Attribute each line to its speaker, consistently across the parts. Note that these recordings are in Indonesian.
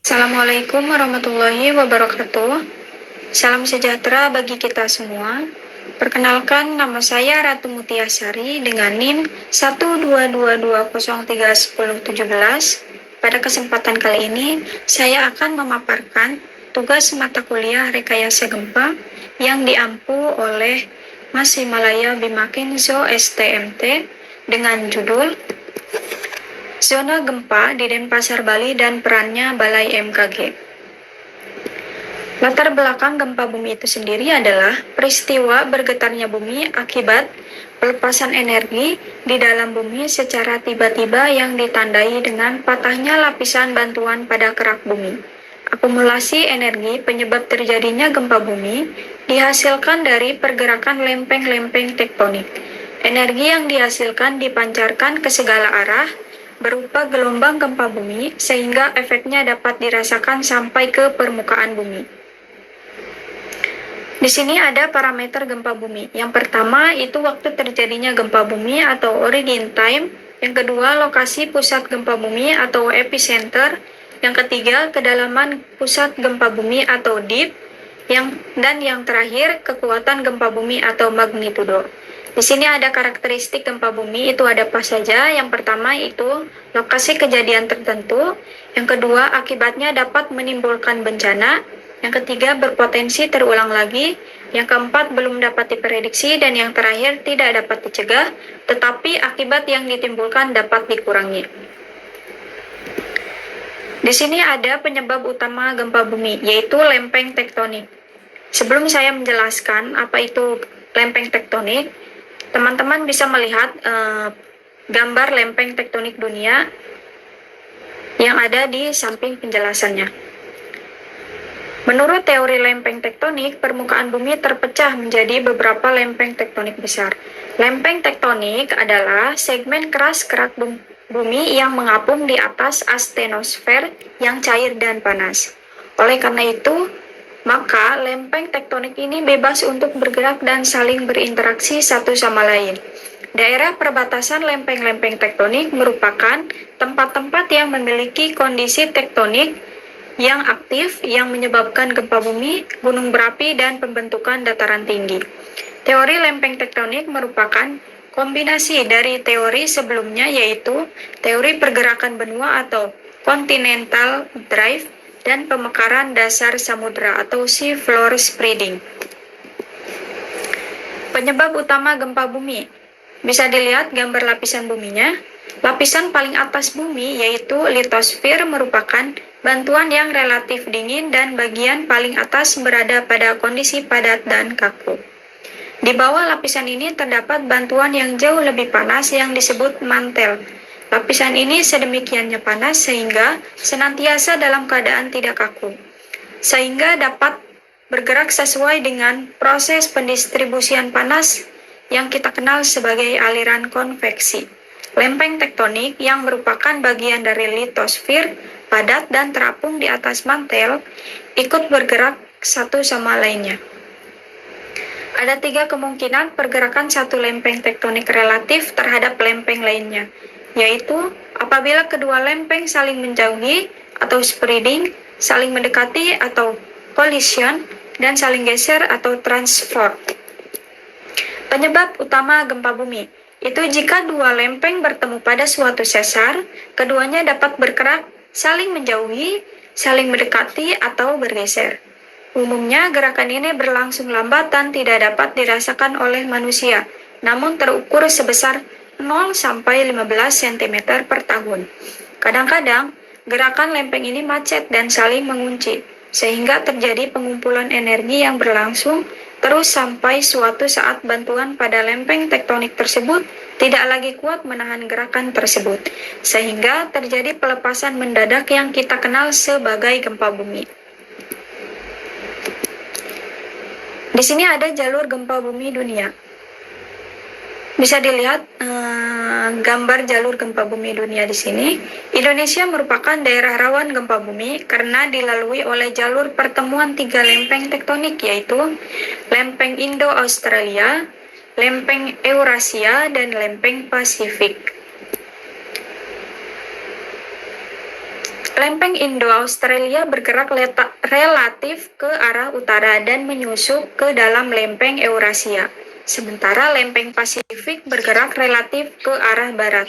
Speaker 1: Assalamualaikum warahmatullahi wabarakatuh. Salam sejahtera bagi kita semua. Perkenalkan, nama saya Ratu Mutiasari dengan NIM 12220310117. Pada kesempatan kali ini, saya akan memaparkan tugas mata kuliah Rekayasa Gempa yang diampu oleh Mas Himalaya Bimakinzo STMT dengan judul Zona Gempa di Denpasar, Bali dan Perannya Balai MKG. Latar belakang gempa bumi itu sendiri adalah peristiwa bergetarnya bumi akibat pelepasan energi di dalam bumi secara tiba-tiba yang ditandai dengan patahnya lapisan bantuan pada kerak bumi. Akumulasi energi penyebab terjadinya gempa bumi dihasilkan dari pergerakan lempeng-lempeng tektonik. Energi yang dihasilkan dipancarkan ke segala arah berupa gelombang gempa bumi sehingga efeknya dapat dirasakan sampai ke permukaan bumi. Di sini ada parameter gempa bumi. Yang pertama itu waktu terjadinya gempa bumi atau origin time. Yang kedua lokasi pusat gempa bumi atau epicenter. Yang ketiga kedalaman pusat gempa bumi atau deep. Dan yang terakhir kekuatan gempa bumi atau magnitudo. Di sini ada karakteristik gempa bumi, itu ada apa saja. Yang pertama itu lokasi kejadian tertentu. Yang kedua akibatnya dapat menimbulkan bencana. Yang ketiga berpotensi terulang lagi. Yang keempat belum dapat diprediksi. Dan yang terakhir tidak dapat dicegah, tetapi akibat yang ditimbulkan dapat dikurangi. Di sini ada penyebab utama gempa bumi, yaitu lempeng tektonik. Sebelum saya menjelaskan apa itu lempeng tektonik, teman-teman bisa melihat gambar lempeng tektonik dunia yang ada di samping penjelasannya. Menurut teori lempeng tektonik, permukaan bumi terpecah menjadi beberapa lempeng tektonik besar. Lempeng tektonik adalah segmen keras kerak bumi yang mengapung di atas astenosfer yang cair dan panas. Oleh karena itu, maka lempeng tektonik ini bebas untuk bergerak dan saling berinteraksi satu sama lain. Daerah perbatasan lempeng-lempeng tektonik merupakan tempat-tempat yang memiliki kondisi tektonik yang aktif yang menyebabkan gempa bumi, gunung berapi, dan pembentukan dataran tinggi. Teori lempeng tektonik merupakan kombinasi dari teori sebelumnya, yaitu teori pergerakan benua atau continental drift dan pemekaran dasar samudra atau sea floor spreading. Penyebab utama gempa bumi. Bisa dilihat gambar lapisan buminya. Lapisan paling atas bumi yaitu litosfer merupakan bantuan yang relatif dingin dan bagian paling atas berada pada kondisi padat dan kaku. Di bawah lapisan ini terdapat bantuan yang jauh lebih panas yang disebut mantel. Lapisan ini sedemikiannya panas sehingga senantiasa dalam keadaan tidak kaku, sehingga dapat bergerak sesuai dengan proses pendistribusian panas yang kita kenal sebagai aliran konveksi. Lempeng tektonik yang merupakan bagian dari litosfer padat dan terapung di atas mantel ikut bergerak satu sama lainnya. Ada 3 kemungkinan pergerakan satu lempeng tektonik relatif terhadap lempeng lainnya, yaitu apabila kedua lempeng saling menjauhi atau spreading, saling mendekati atau collision, dan saling geser atau transfer. Penyebab utama gempa bumi itu jika dua lempeng bertemu pada suatu sesar, keduanya dapat bergerak, saling menjauhi, saling mendekati, atau bergeser. Umumnya gerakan ini berlangsung lambat dan tidak dapat dirasakan oleh manusia, namun terukur sebesar 0 sampai 15 cm per tahun. Kadang-kadang, gerakan lempeng ini macet dan saling mengunci, sehingga terjadi pengumpulan energi yang berlangsung terus sampai suatu saat bantuan pada lempeng tektonik tersebut tidak lagi kuat menahan gerakan tersebut, sehingga terjadi pelepasan mendadak yang kita kenal sebagai gempa bumi. Di sini ada jalur gempa bumi dunia. Bisa dilihat gambar jalur gempa bumi dunia di sini. Indonesia merupakan daerah rawan gempa bumi karena dilalui oleh jalur pertemuan 3 lempeng tektonik, yaitu lempeng Indo-Australia, lempeng Eurasia, dan lempeng Pasifik. Lempeng Indo-Australia bergerak relatif ke arah utara dan menyusup ke dalam lempeng Eurasia. Sementara lempeng Pasifik bergerak relatif ke arah barat.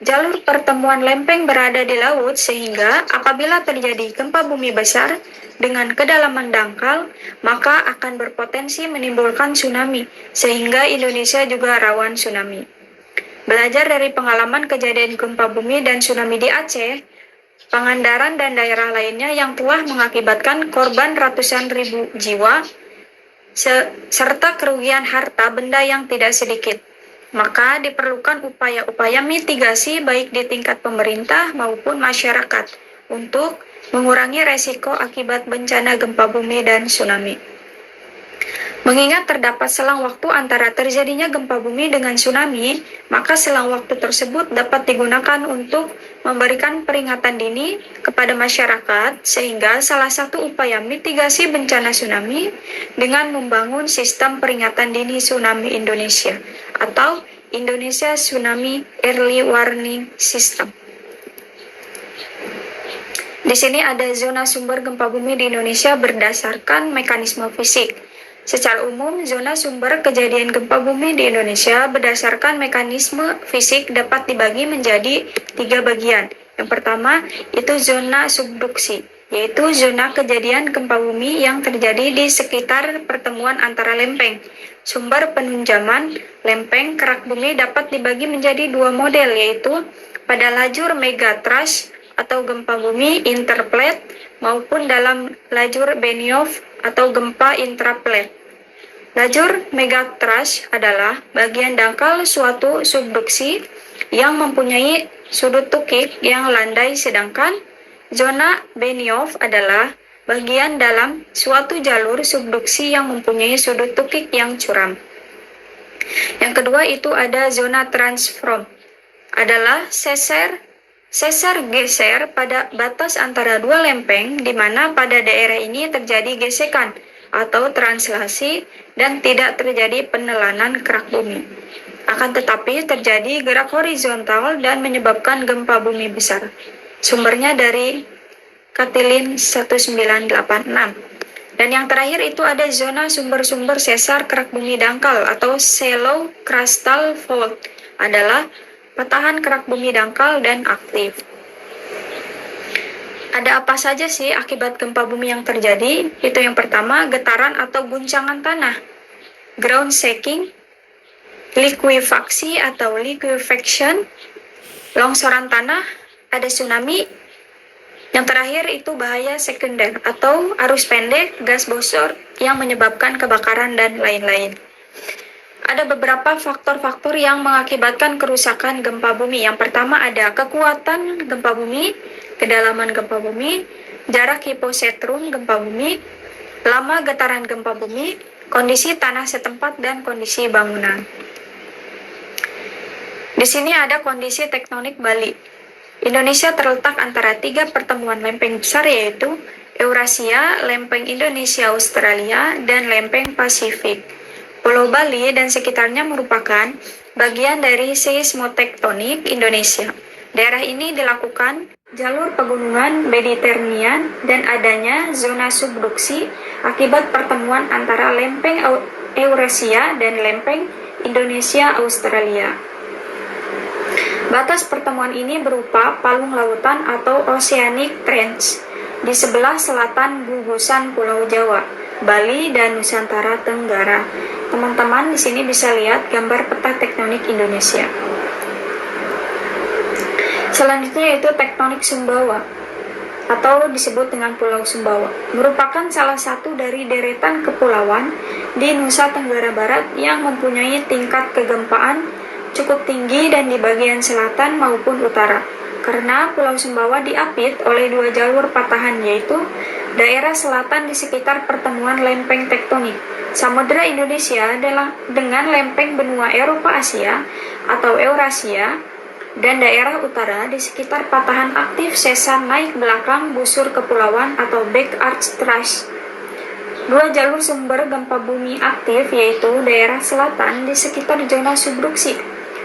Speaker 1: Jalur pertemuan lempeng berada di laut sehingga apabila terjadi gempa bumi besar dengan kedalaman dangkal, maka akan berpotensi menimbulkan tsunami, sehingga Indonesia juga rawan tsunami. Belajar dari pengalaman kejadian gempa bumi dan tsunami di Aceh, Pangandaran dan daerah lainnya yang telah mengakibatkan korban ratusan ribu jiwa, serta kerugian harta benda yang tidak sedikit. Maka diperlukan upaya-upaya mitigasi baik di tingkat pemerintah maupun masyarakat untuk mengurangi resiko akibat bencana gempa bumi dan tsunami. Mengingat terdapat selang waktu antara terjadinya gempa bumi dengan tsunami, maka selang waktu tersebut dapat digunakan untuk memberikan peringatan dini kepada masyarakat, sehingga salah satu upaya mitigasi bencana tsunami dengan membangun sistem peringatan dini tsunami Indonesia atau Indonesia Tsunami Early Warning System. Di sini ada zona sumber gempa bumi di Indonesia berdasarkan mekanisme fisik. Secara umum, zona sumber kejadian gempa bumi di Indonesia berdasarkan mekanisme fisik dapat dibagi menjadi 3 bagian. Yang pertama, itu zona subduksi, yaitu zona kejadian gempa bumi yang terjadi di sekitar pertemuan antara lempeng. Sumber penunjaman lempeng kerak bumi dapat dibagi menjadi 2 model, yaitu pada lajur megatrush atau gempa bumi interplate maupun dalam lajur Benioff atau gempa intraplate. Lajur megatrush adalah bagian dangkal suatu subduksi yang mempunyai sudut tukik yang landai, sedangkan zona Benioff adalah bagian dalam suatu jalur subduksi yang mempunyai sudut tukik yang curam. Yang kedua itu ada zona transform, adalah sesar geser pada batas antara dua lempeng, di mana pada daerah ini terjadi gesekan atau translasi dan tidak terjadi penelanan kerak bumi. Akan tetapi terjadi gerak horizontal dan menyebabkan gempa bumi besar. Sumbernya dari Catilin 1986. Dan yang terakhir itu ada zona sumber-sumber sesar kerak bumi dangkal atau shallow crustal fault, adalah patahan kerak bumi dangkal dan aktif. Ada apa saja sih akibat gempa bumi yang terjadi? Itu yang pertama, getaran atau guncangan tanah, ground shaking, likuifaksi atau liquefaction, longsoran tanah, ada tsunami. Yang terakhir itu bahaya sekunder atau arus pendek, gas bosor yang menyebabkan kebakaran dan lain-lain. Ada beberapa faktor-faktor yang mengakibatkan kerusakan gempa bumi. Yang pertama ada kekuatan gempa bumi, kedalaman gempa bumi, jarak hiposentrum gempa bumi, lama getaran gempa bumi, kondisi tanah setempat, dan kondisi bangunan. Di sini ada kondisi tektonik Bali. Indonesia terletak antara 3 pertemuan lempeng besar, yaitu Eurasia, lempeng Indonesia Australia, dan lempeng Pasifik. Pulau Bali dan sekitarnya merupakan bagian dari seismotektonik Indonesia. Daerah ini dilakukan jalur pegunungan Mediterranean dan adanya zona subduksi akibat pertemuan antara lempeng Eurasia dan lempeng Indonesia Australia. Batas pertemuan ini berupa palung lautan atau Oceanic Trench di sebelah selatan gugusan Pulau Jawa, Bali, dan Nusantara Tenggara. Teman-teman di sini bisa lihat gambar peta tektonik Indonesia. Selanjutnya yaitu tektonik Sumbawa atau disebut dengan Pulau Sumbawa, merupakan salah satu dari deretan kepulauan di Nusa Tenggara Barat yang mempunyai tingkat kegempaan cukup tinggi dan di bagian selatan maupun utara. Karena Pulau Sumbawa diapit oleh 2 jalur patahan, yaitu daerah selatan di sekitar pertemuan lempeng tektonik Samudra Indonesia dengan lempeng benua Eropa Asia atau Eurasia, dan daerah utara di sekitar patahan aktif sesar naik belakang busur kepulauan atau back arch thrust. 2 jalur sumber gempa bumi aktif yaitu daerah selatan di sekitar zona subduksi,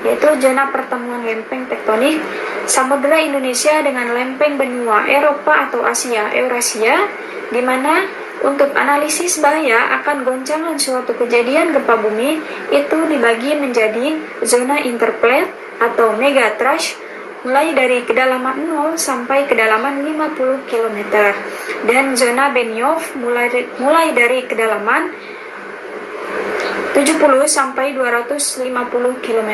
Speaker 1: yaitu zona pertemuan lempeng tektonik, Samudra Indonesia dengan lempeng benua Eropa atau Asia, Eurasia, di mana untuk analisis bahaya akan goncangan suatu kejadian gempa bumi itu dibagi menjadi zona interplate atau megatrash mulai dari kedalaman 0 sampai kedalaman 50 km dan zona Benioff mulai dari kedalaman 70 sampai 250 km.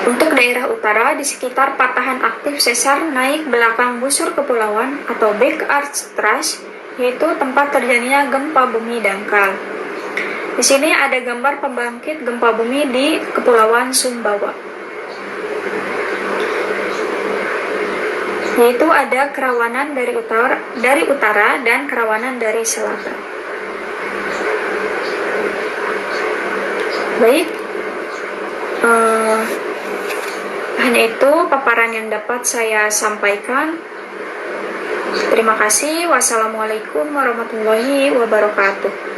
Speaker 1: Untuk daerah utara di sekitar patahan aktif sesar naik belakang busur kepulauan atau back arch thrust, yaitu tempat terjadinya gempa bumi dangkal. Di sini ada gambar pembangkit gempa bumi di Kepulauan Sumbawa. Yaitu ada kerawanan dari utara dan kerawanan dari selatan. Baik, hanya itu paparan yang dapat saya sampaikan. Terima kasih. Wassalamualaikum warahmatullahi wabarakatuh.